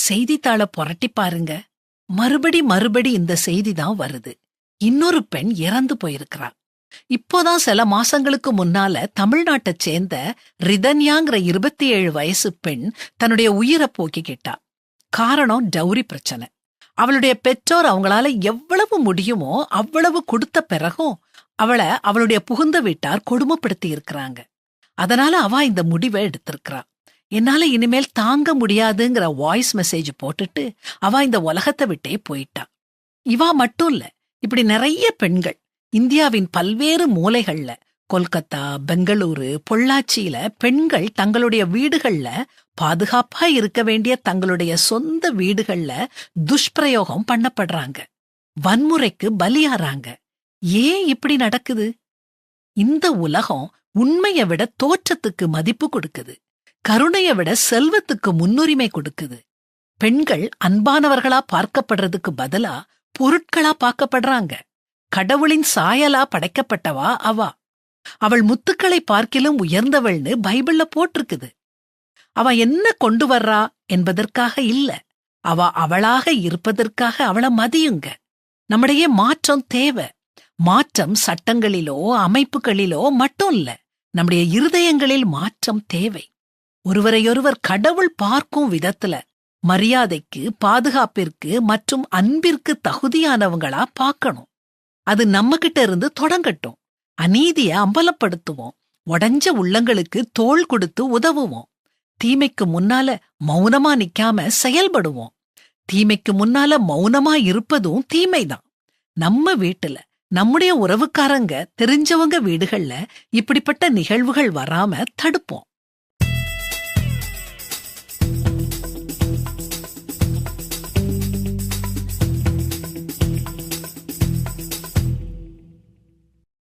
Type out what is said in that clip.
செய்தித்தாள புரட்டி பாருங்க. மறுபடி இந்த செய்தி தான் வருது. இன்னொரு பெண் இறந்து போயிருக்கிறா. இப்போதான் சில மாசங்களுக்கு முன்னால தமிழ்நாட்டைச் சேர்ந்த ரிதன்யாங்கிற 27 வயசு பெண் தன்னுடைய உயிரை போக்கிக்கிட்டா. காரணம் டவுரி பிரச்சனை. அவளுடைய பெற்றோர் அவங்களால எவ்வளவு முடியுமோ அவ்வளவு கொடுத்த பிறகும் அவளை அவளுடைய புகுந்த வீட்டார் கொடுமைப்படுத்தி இருக்கிறாங்க. அதனால அவ இந்த முடிவை எடுத்திருக்கிறா. என்னால இனிமேல் தாங்க முடியாதுங்கிற வாய்ஸ் மெசேஜ் போட்டுட்டு அவ இந்த உலகத்தை விட்டே போயிட்டா. இவா மட்டும் இல்ல, இப்படி நிறைய பெண்கள் இந்தியாவின் பல்வேறு மூலைகள்ல, கொல்கத்தா, பெங்களூரு, பொள்ளாச்சியில பெண்கள் தங்களுடைய வீடுகள்ல பாதுகாப்பா இருக்க வேண்டிய தங்களுடைய சொந்த வீடுகள்ல துஷ்பிரயோகம் பண்ணப்படுறாங்க, வன்முறைக்கு பலியாறாங்க. ஏன் இப்படி நடக்குது? இந்த உலகம் உண்மையை விட தோற்றத்துக்கு மதிப்பு கொடுக்குது, கருணையை விட செல்வத்துக்கு முன்னுரிமை கொடுக்குது. பெண்கள் அன்பானவர்களா பார்க்கப்படுறதுக்கு பதிலா பொருட்களா பார்க்கப்படுறாங்க. கடவுளின் சாயலா படைக்கப்பட்டவா அவா. அவள் முத்துக்களை பார்க்கிலும் உயர்ந்தவள்னு பைபிள்ல போட்டிருக்குது. அவ என்ன கொண்டு வர்றா என்பதற்காக இல்ல, அவ அவளாக இருப்பதற்காக அவளை மதியுங்க. நம்முடைய மாற்றம் தேவை. மாற்றம் சட்டங்களிலோ அமைப்புகளிலோ மட்டும் இல்ல, நம்முடைய இருதயங்களில் மாற்றம் தேவை. ஒருவரையொருவர் கடவுள் பார்க்கும் விதத்துல மரியாதைக்கு, பாதுகாப்பிற்கு மற்றும் அன்பிற்கு தகுதியானவங்களா பார்க்கணும். அது நம்ம கிட்ட இருந்து தொடங்கட்டும். அநீதியை அம்பலப்படுத்துவோம், உடைஞ்ச உள்ளங்களுக்கு தோள் கொடுத்து உதவுவோம். தீமைக்கு முன்னால மௌனமா நிக்காம செயல்படுவோம். தீமைக்கு முன்னால மௌனமா இருப்பதும் தீமைதான். நம்ம வீட்டுல, நம்முடைய உறவுக்காரங்க, தெரிஞ்சவங்க வீடுகள்ல இப்படிப்பட்ட நிகழ்வுகள் வராம தடுப்போம்.